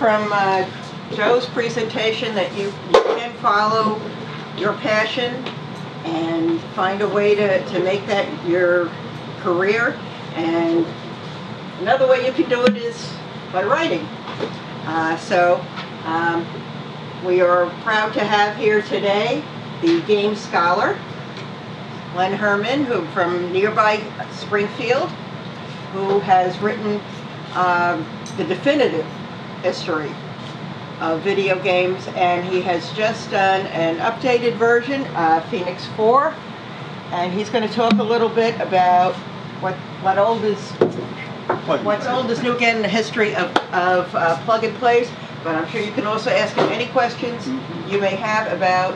from Joe's presentation that you can follow your passion and find a way to make that your career. And another way you can do it is by writing. We are proud to have here today the game scholar, Len Herman, who from nearby Springfield, who has written the definitive history of video games, and he has just done an updated version of Phoenix 4, and he's going to talk a little bit about what's old is new again in the history of plug and plays. But I'm sure you can also ask him any questions you may have about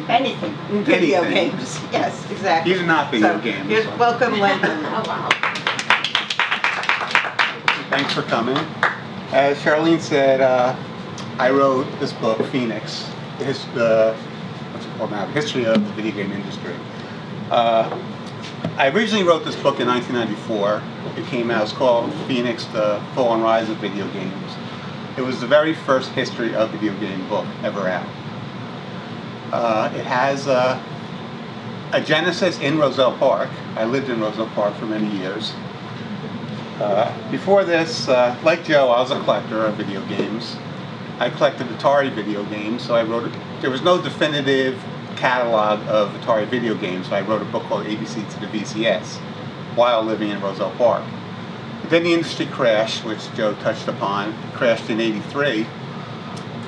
anything in video games. Yes, exactly. These are not video games. Welcome, Len. Oh, wow. Thanks for coming. As Charlene said, I wrote this book, Phoenix, what's it called now? The history of the video game industry. I originally wrote this book in 1994. It came out, it's called Phoenix, the Fall and Rise of Video Games. It was the very first history of video game book ever out. It has a genesis in Roselle Park. I lived in Roselle Park for many years. Before this, like Joe, I was a collector of video games. I collected Atari video games, so I wrote it. There was no definitive catalog of Atari video games, so I wrote a book called ABC to the VCS while living in Roselle Park. Then the industry crashed, which Joe touched upon. It crashed in '83,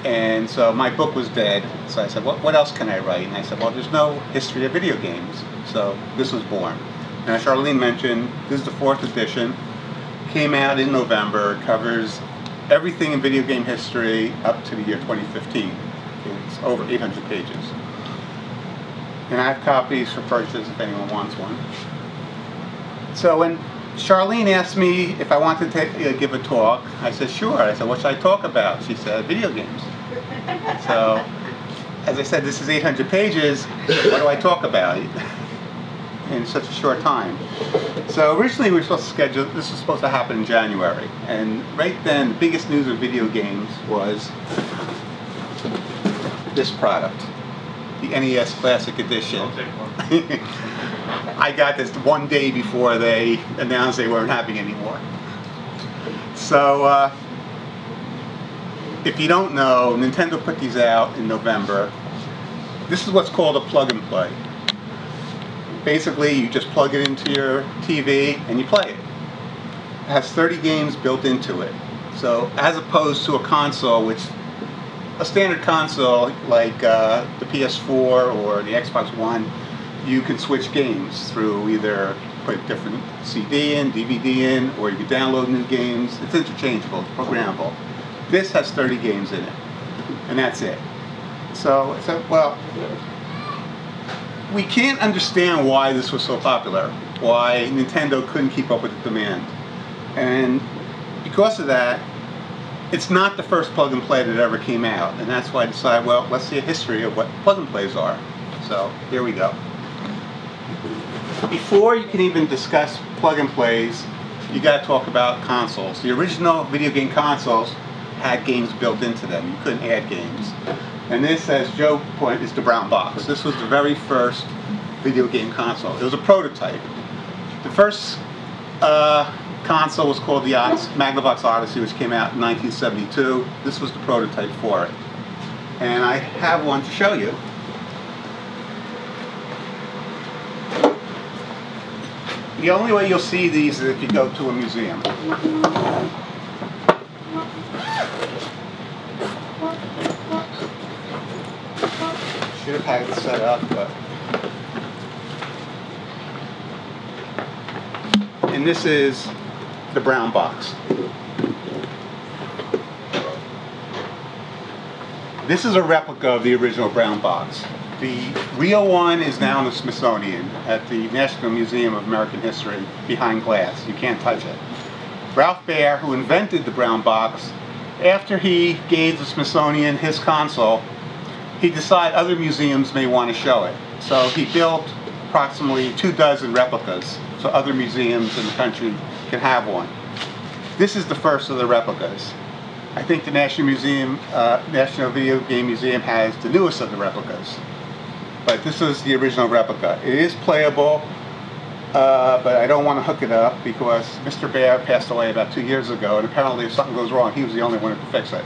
and so my book was dead. So I said, what else can I write? And I said, well, there's no history of video games. So this was born. Now, Charlene mentioned, this is the 4th edition. Came out in November. It covers everything in video game history up to the year 2015. It's over 800 pages. And I have copies for purchase if anyone wants one. So when Charlene asked me if I wanted to give a talk, I said, sure. I said, what should I talk about? She said, video games. So, as I said, this is 800 pages. What do I talk about in such a short time? So originally we were supposed to schedule, this was supposed to happen in January. And right then, the biggest news of video games was this product, the NES Classic Edition. I got this one day before they announced they weren't having any more. So, if you don't know, Nintendo put these out in November. This is what's called a plug and play. Basically, you just plug it into your TV and you play it. It has 30 games built into it. So, as opposed to a console, which a standard console like the PS4 or the Xbox One, you can switch games through either put a different CD in, DVD in, or you can download new games. It's interchangeable, it's programmable. This has 30 games in it, and that's it. So well, we can't understand why this was so popular, why Nintendo couldn't keep up with the demand. And because of that, it's not the first plug and play that ever came out, and that's why I decided, well, let's see a history of what plug and plays are. So here we go. Before you can even discuss plug and plays, you got to talk about consoles. The original video game consoles had games built into them. You couldn't add games. And this, as Joe pointed, is the brown box. This was the very first video game console. It was a prototype. The first console was called the Magnavox Odyssey, which came out in 1972. This was the prototype for it. And I have one to show you. The only way you'll see these is if you go to a museum. Should have had it set up, but... And this is the brown box. This is a replica of the original brown box. The real one is now in the Smithsonian at the National Museum of American History behind glass. You can't touch it. Ralph Baer, who invented the brown box, after he gave the Smithsonian his console, he decided other museums may want to show it. So he built approximately 24 replicas so other museums in the country can have one. This is the first of the replicas. I think the National Video Game Museum has the newest of the replicas. But this is the original replica. It is playable, but I don't want to hook it up because Mr. Bear passed away about 2 years ago, and apparently if something goes wrong, he was the only one who could fix it.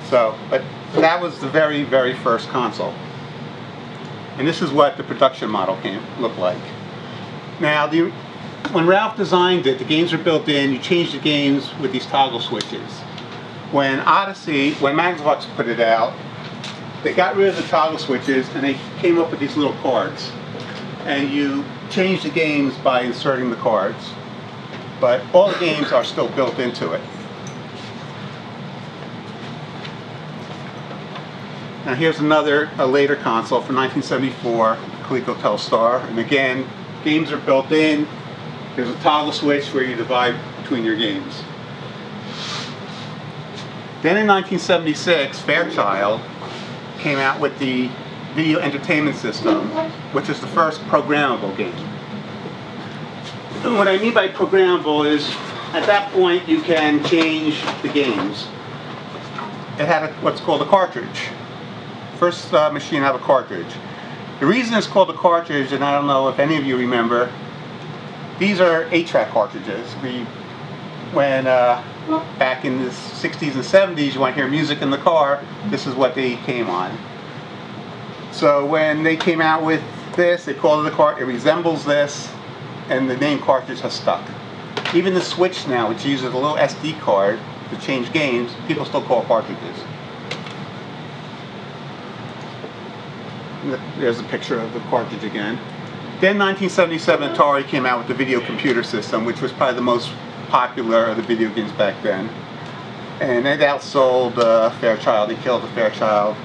So, but that was the very, very first console. And this is what the production model look like. Now, when Ralph designed it, the games were built in. You change the games with these toggle switches. When Magnavox put it out, they got rid of the toggle switches and they came up with these little cards. And you change the games by inserting the cards. But all the games are still built into it. Now here's a later console from 1974, Coleco Telstar. And again, games are built in. There's a toggle switch where you divide between your games. Then in 1976, Fairchild came out with the Video Entertainment System, which is the first programmable game. And what I mean by programmable is, at that point, you can change the games. It had what's called a cartridge. First machine to have a cartridge. The reason it's called a cartridge, and I don't know if any of you remember, these are 8-track cartridges. When back in the 60s and 70s, you want to hear music in the car, this is what they came on. So when they came out with this, they called it a cartridge. It resembles this, and the name cartridge has stuck. Even the Switch now, which uses a little SD card to change games, people still call cartridges. There's a picture of the cartridge again. Then 1977, Atari came out with the Video Computer System, which was probably the most popular of the video games back then. And it outsold Fairchild. They killed the Fairchild.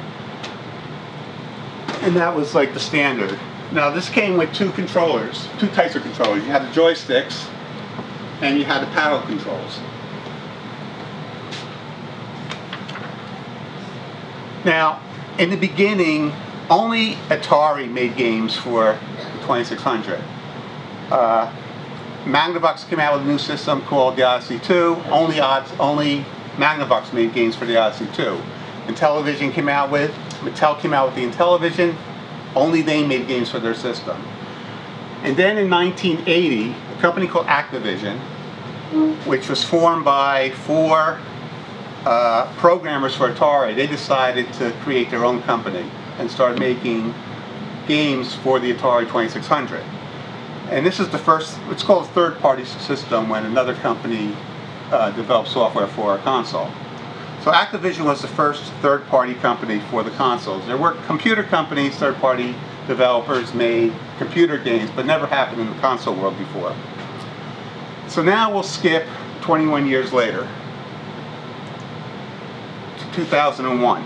And that was like the standard. Now this came with two controllers, two types of controllers. You had the joysticks and you had the paddle controls. Now, in the beginning, only Atari made games for the 2600. Magnavox came out with a new system called the Odyssey 2. Only Magnavox made games for the Odyssey 2. Intellivision came out with, Mattel came out with the Intellivision. Only they made games for their system. And then in 1980, a company called Activision, which was formed by 4 programmers for Atari, they decided to create their own company and start making games for the Atari 2600. And this is the first, it's called a third-party system when another company developed software for a console. So Activision was the first third-party company for the consoles. There were computer companies, third-party developers made computer games, but never happened in the console world before. So now we'll skip 21 years later to 2001.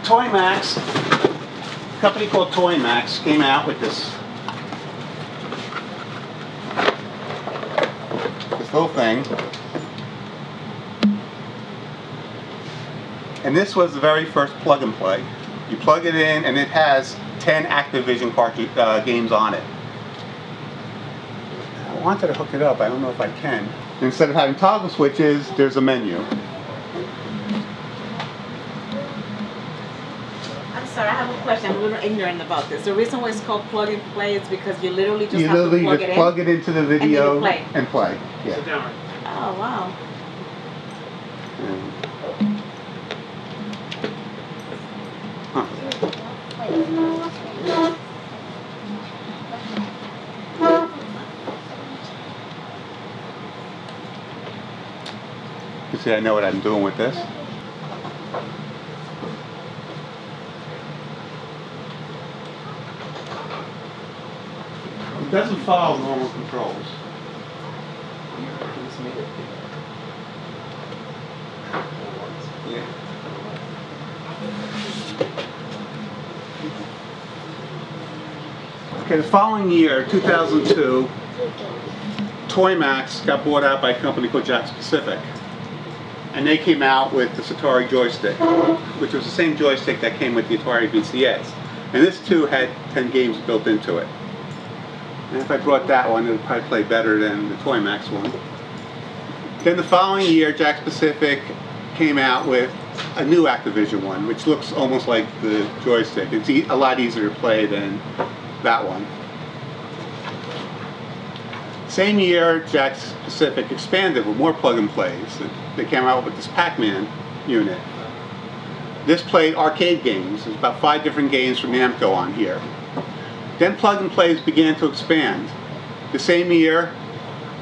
Toymax, a company called Toymax, came out with this little thing. And this was the very first plug and play. You plug it in and it has 10 Activision cartridge games on it. I wanted to hook it up, I don't know if I can. Instead of having toggle switches, there's a menu. I'm sorry, I have a question. I'm a little ignorant about this. The reason why it's called plug and play is because you literally just plug it into the video and play. Yeah. Oh, wow. Huh. You see, I know what I'm doing with this. It doesn't follow normal controls. Yeah. Okay, the following year, 2002, Toymax got bought out by a company called Jakks Pacific. And they came out with the Atari joystick, which was the same joystick that came with the Atari VCS. And this too had 10 games built into it. And if I brought that one, it would probably play better than the Toymax one. Then the following year, Jakks Pacific came out with a new Activision one, which looks almost like the joystick. It's a lot easier to play than that one. Same year, Jakks Pacific expanded with more plug-and-plays. They came out with this Pac-Man unit. This played arcade games. There's about 5 different games from Namco on here. Then plug-and-plays began to expand. The same year,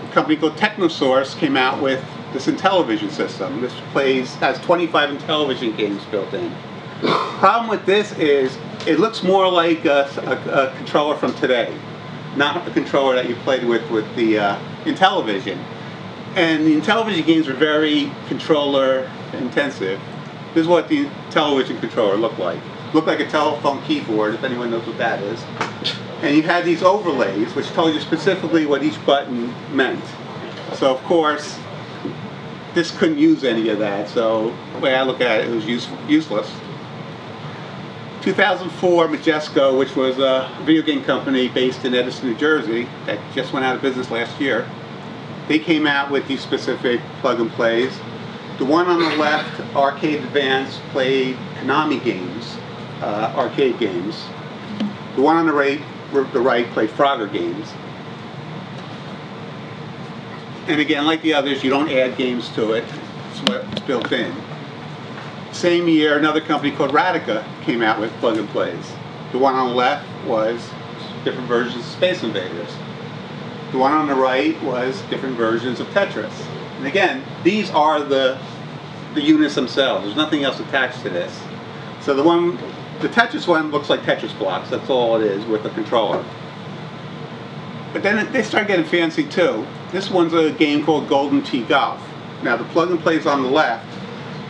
a company called Technosource came out with this Intellivision system. This has 25 Intellivision games built in. Problem with this is it looks more like a controller from today, not the controller that you played with the Intellivision. And the Intellivision games are very controller intensive. This is what the Intellivision controller looked like. Looked like a telephone keyboard, if anyone knows what that is. And you had these overlays, which told you specifically what each button meant. So of course, this couldn't use any of that. So the way I look at it, it was useless. 2004, Majesco, which was a video game company based in Edison, New Jersey, that just went out of business last year. They came out with these specific plug-and-plays. The one on the left, Arcade Advance, played Konami games, arcade games. The one on the right played Frogger games. And again, like the others, you don't add games to it. It's what's built in. Same year, another company called Radica came out with plug-and-plays. The one on the left was different versions of Space Invaders. The one on the right was different versions of Tetris. And again, these are the units themselves. There's nothing else attached to this. So the Tetris one looks like Tetris blocks. That's all it is with a controller. But then they start getting fancy too. This one's a game called Golden Tee Golf. Now the plug-and-play is on the left,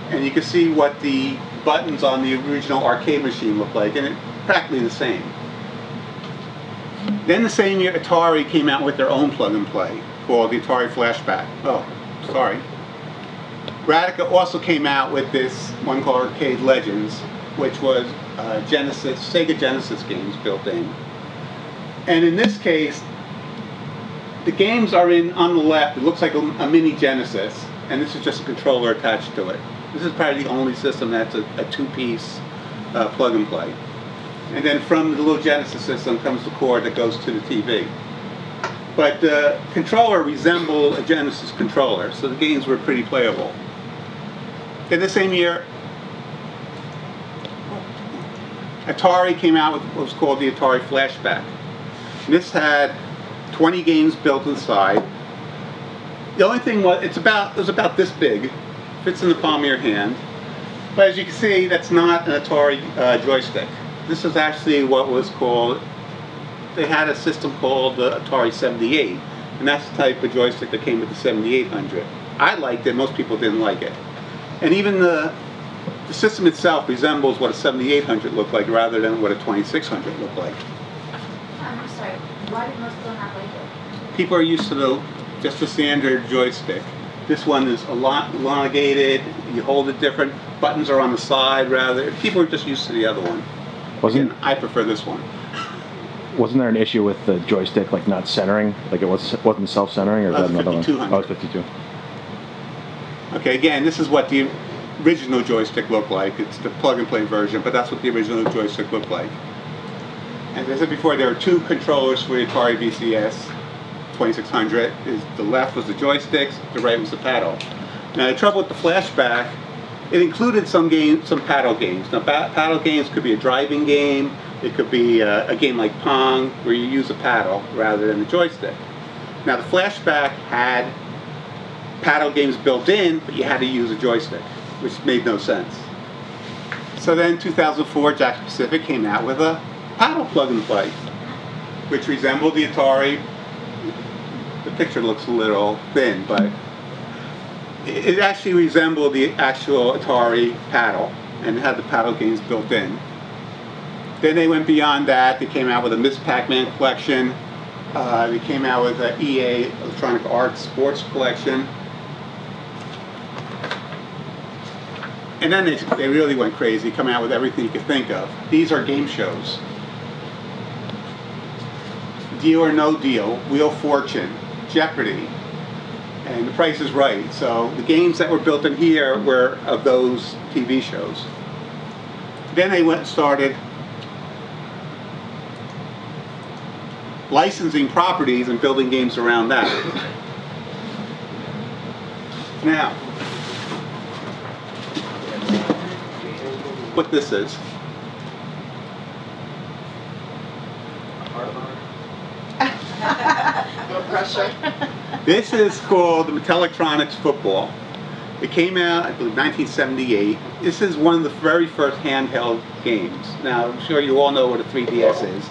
and you can see what the buttons on the original arcade machine look like, and it's practically the same. Then the same year, Atari came out with their own plug-and-play called the Atari Flashback. Oh, sorry. Radica also came out with this one called Arcade Legends, which was Sega Genesis games built in. And in this case, the games are on the left. It looks like a mini Genesis, and this is just a controller attached to it. This is probably the only system that's a two-piece plug-and-play. And then from the little Genesis system comes the cord that goes to the TV. But the controller resembled a Genesis controller, so the games were pretty playable. In the same year, Atari came out with what was called the Atari Flashback. And this had 20 games built inside. The only thing was, it was about this big. Fits in the palm of your hand. But as you can see, that's not an Atari joystick. This is actually what was called, they had a system called the Atari 78, and that's the type of joystick that came with the 7800. I liked it, most people didn't like it. And even the system itself resembles what a 7800 looked like rather than what a 2600 looked like. I'm sorry, why did most people not like it? People are used to just the standard joystick. This one is a lot elongated, you hold it different, buttons are on the side rather. People are just used to the other one. I prefer this one. Wasn't there an issue with the joystick, like not centering? Like it wasn't self-centering, or is that another one? Oh, it's 52. Okay, again, this is what the original joystick looked like. It's the plug-and-play version, but that's what the original joystick looked like. As I said before, there are 2 controllers for the Atari VCS 2600. The left was the joysticks, the right was the paddle. Now the trouble with the Flashback, it included some paddle games. Now paddle games could be a driving game, it could be a game like Pong where you use a paddle rather than the joystick. Now the Flashback had paddle games built in, but you had to use a joystick, which made no sense. So then 2004, Jakks Pacific came out with a paddle plug-and-play, which resembled the Atari. The picture looks a little thin, but it actually resembled the actual Atari paddle and had the paddle games built in. Then they went beyond that. They came out with a Miss Pac-Man collection. They came out with an EA Electronic Arts Sports collection. And then they really went crazy, coming out with everything you could think of. These are game shows. Deal or No Deal, Wheel of Fortune, Jeopardy. and The Price is Right. So the games that were built in here were of those TV shows. Then they went and started licensing properties and building games around that. Now, what this is. No pressure. This is called the Mattel-Electronics Football. It came out, I believe, 1978. This is one of the very first handheld games. Now, I'm sure you all know what a 3DS is.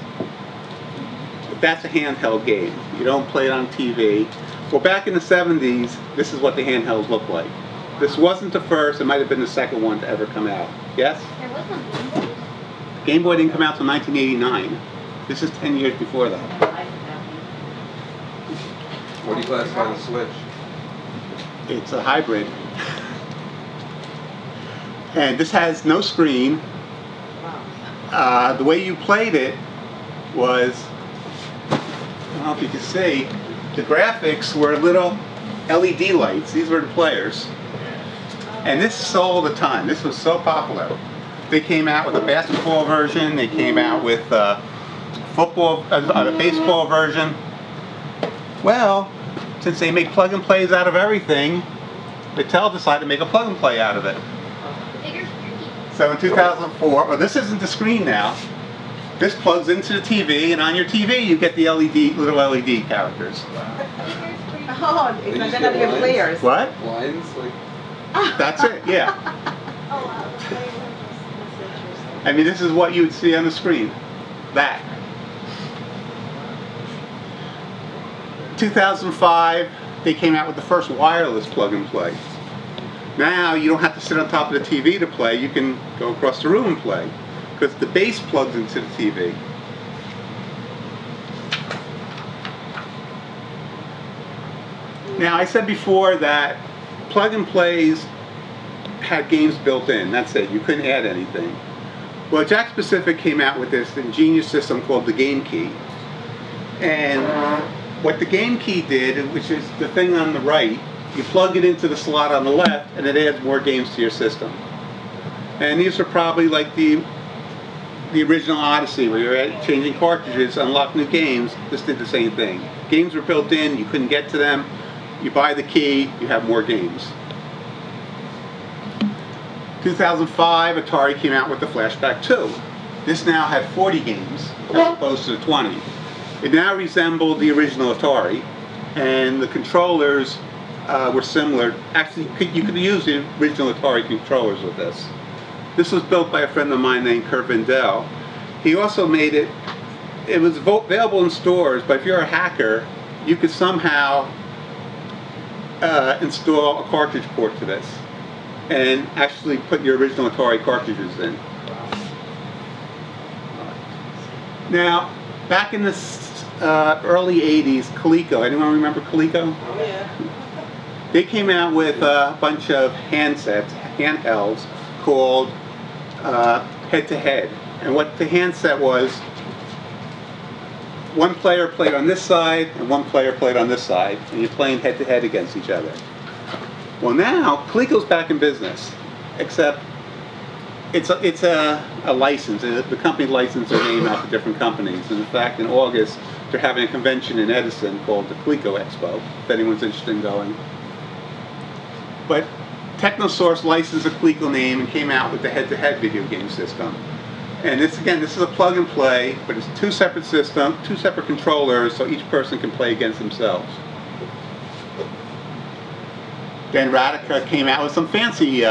But that's a handheld game. You don't play it on TV. Well, back in the 70s, this is what the handhelds looked like. This wasn't the first, it might have been the second one to ever come out. Yes? There was no Game Boy? Game Boy didn't come out until 1989. This is 10 years before that. What do you classify the Switch? It's a hybrid. And this has no screen. The way you played it was, I don't know if you can see, the graphics were little LED lights. These were the players. And this sold a ton. This was so popular. They came out with a basketball version. They came out with a baseball version. Well, since they make plug and plays out of everything, Mattel decided to make a plug and play out of it. Bigger screen. So in 2004, well, this isn't the screen now. This plugs into the TV, and on your TV you get the little LED characters. Bigger screen. Oh, it's not gonna be players. What? Lines? Like, That's it, yeah. Oh wow. I mean, this is what you would see on the screen. That. 2005, they came out with the first wireless plug and play. Now you don't have to sit on top of the TV to play. You can go across the room and play because the base plugs into the TV. Now, I said before that plug and plays had games built in. That's it. You couldn't add anything. Well, Jakks Pacific came out with this ingenious system called the Game Key. And what the Game Key did, which is the thing on the right, you plug it into the slot on the left and it adds more games to your system. And these are probably like the original Odyssey, where you're changing cartridges, unlock new games. This did the same thing. Games were built in, you couldn't get to them. You buy the key, you have more games. 2005, Atari came out with the Flashback 2. This now had 40 games as opposed to 20. It now resembled the original Atari, and the controllers were similar. Actually, you could use the original Atari controllers with this. This was built by a friend of mine named Kurt Vendel. He also made it, it was available in stores, but if you're a hacker, you could somehow install a cartridge port to this and actually put your original Atari cartridges in. Now, back in the early 80s, Coleco, anyone remember Coleco? Oh, yeah. They came out with a bunch of handhelds called Head-to-Head. And what the handset was, one player played on this side and one player played on this side, and you're playing head-to-head against each other. Well, now Coleco's back in business, except it's a license. The company licensed their name out to different companies. And in fact, in August, they're having a convention in Edison called the Coleco Expo, if anyone's interested in going. But Technosource licensed the Coleco name and came out with the head-to-head video game system. And this, again, this is a plug and play, but it's two separate systems, two separate controllers, so each person can play against themselves. Then Radica came out with some fancy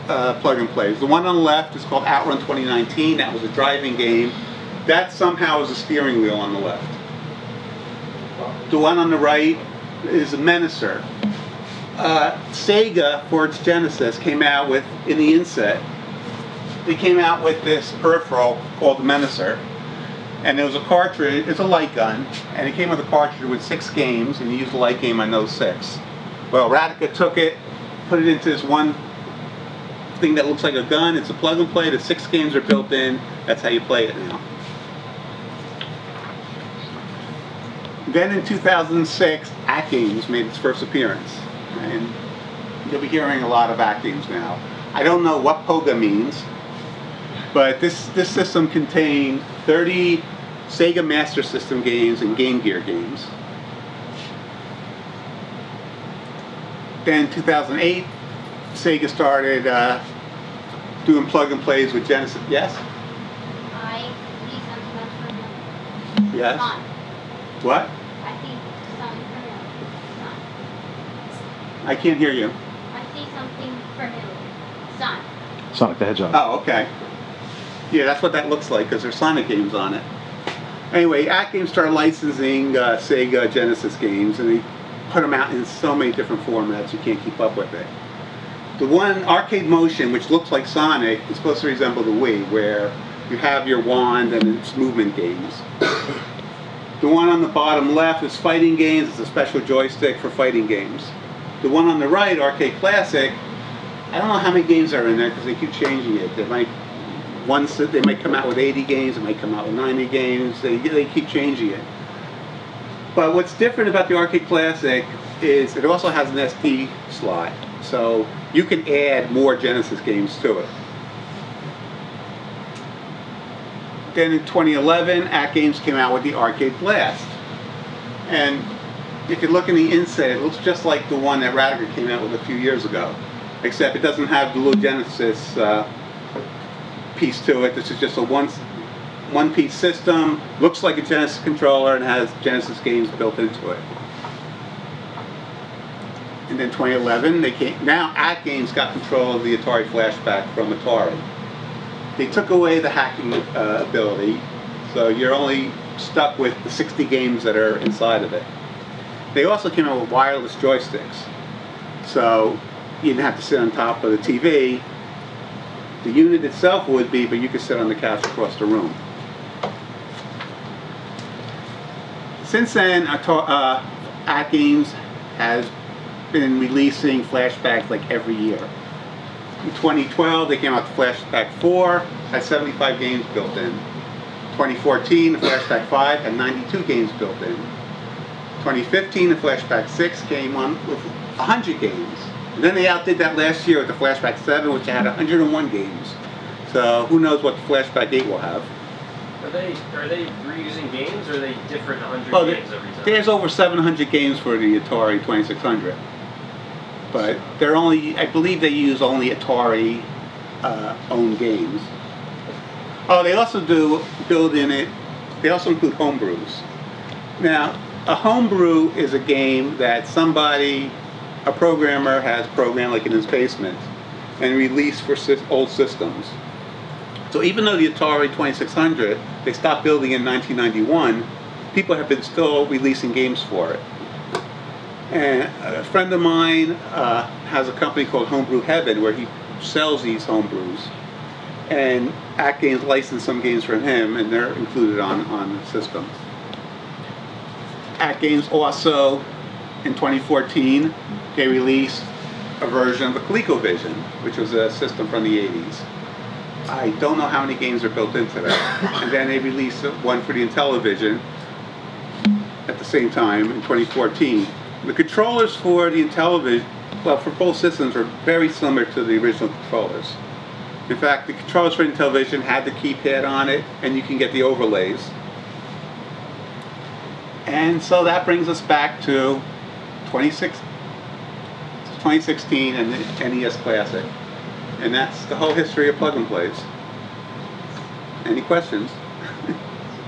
plug and plays. The one on the left is called Outrun 2019. That was a driving game. That somehow is a steering wheel on the left. The one on the right is a Menacer. Sega, for its Genesis, came out with, in the inset, they came out with this peripheral called the Menacer. And there was a cartridge, it's a light gun, and it came with a cartridge with 6 games, and you use the light game on those 6. Well, Radica took it, put it into this one thing that looks like a gun. It's a plug and play. The 6 games are built in. That's how you play it now. Then in 2006, At Games made its first appearance. And you'll be hearing a lot of At Games now. I don't know what POGA means, but this system contained 30 Sega Master System games and Game Gear games. Then in 2008, Sega started doing plug and plays with Genesis. Yes? I see something else from Yes? Sun. What? I see something from Sun. I can't hear you. I see something familiar. Sun. Sonic the Hedgehog. Oh, okay. Yeah, that's what that looks like because there's Sonic games on it. Anyway, At Games started licensing Sega Genesis games, and they put them out in so many different formats you can't keep up with it. The one, Arcade Motion, which looks like Sonic, is supposed to resemble the Wii, where you have your wand and it's movement games. The one on the bottom left is fighting games. It's a special joystick for fighting games. The one on the right, Arcade Classic, I don't know how many games are in there because they keep changing it. They might come out with 80 games, they might come out with 90 games. They keep changing it. But what's different about the Arcade Classic is it also has an SD slot, so you can add more Genesis games to it. Then in 2011, At Games came out with the Arcade Blast. And if you look in the inside, it looks just like the one that Radiger came out with a few years ago, except it doesn't have the little Genesis piece to it. This is just a one-piece system, looks like a Genesis controller, and has Genesis games built into it. And then 2011, now At Games got control of the Atari Flashback from Atari. They took away the hacking ability, so you're only stuck with the 60 games that are inside of it. They also came out with wireless joysticks, so you didn't have to sit on top of the TV. The unit itself would be, but you could sit on the couch across the room. Since then, At Games has been releasing Flashbacks like every year. In 2012, they came out with Flashback 4, had 75 games built in. 2014, the Flashback 5 had 92 games built in. 2015, the Flashback 6 came on with 100 games. And then they outdid that last year with the Flashback 7, which had 101 games. So who knows what the Flashback 8 will have. Are they reusing games, or are they different 100 Oh, games every time? there's over 700 games for the Atari 2600. But they're only, I believe they use only Atari owned games. Oh, they also do build in it, they also include homebrews. Now, a homebrew is a game that a programmer has programmed like in his basement and released for old systems. So even though the Atari 2600, they stopped building in 1991, people have been still releasing games for it. And a friend of mine has a company called Homebrew Heaven where he sells these homebrews. And At Games licensed some games from him, and they're included on the system. At Games also, in 2014, they released a version of the ColecoVision, which was a system from the 80s. I don't know how many games are built into that. And then they released one for the Intellivision at the same time in 2014. The controllers for the Intellivision, well, for both systems, are very similar to the original controllers. In fact, the controllers for the Intellivision had the keypad on it, and you can get the overlays. And so that brings us back to 2016 and the NES Classic. And that's the whole history of Plug and Plays. Any questions?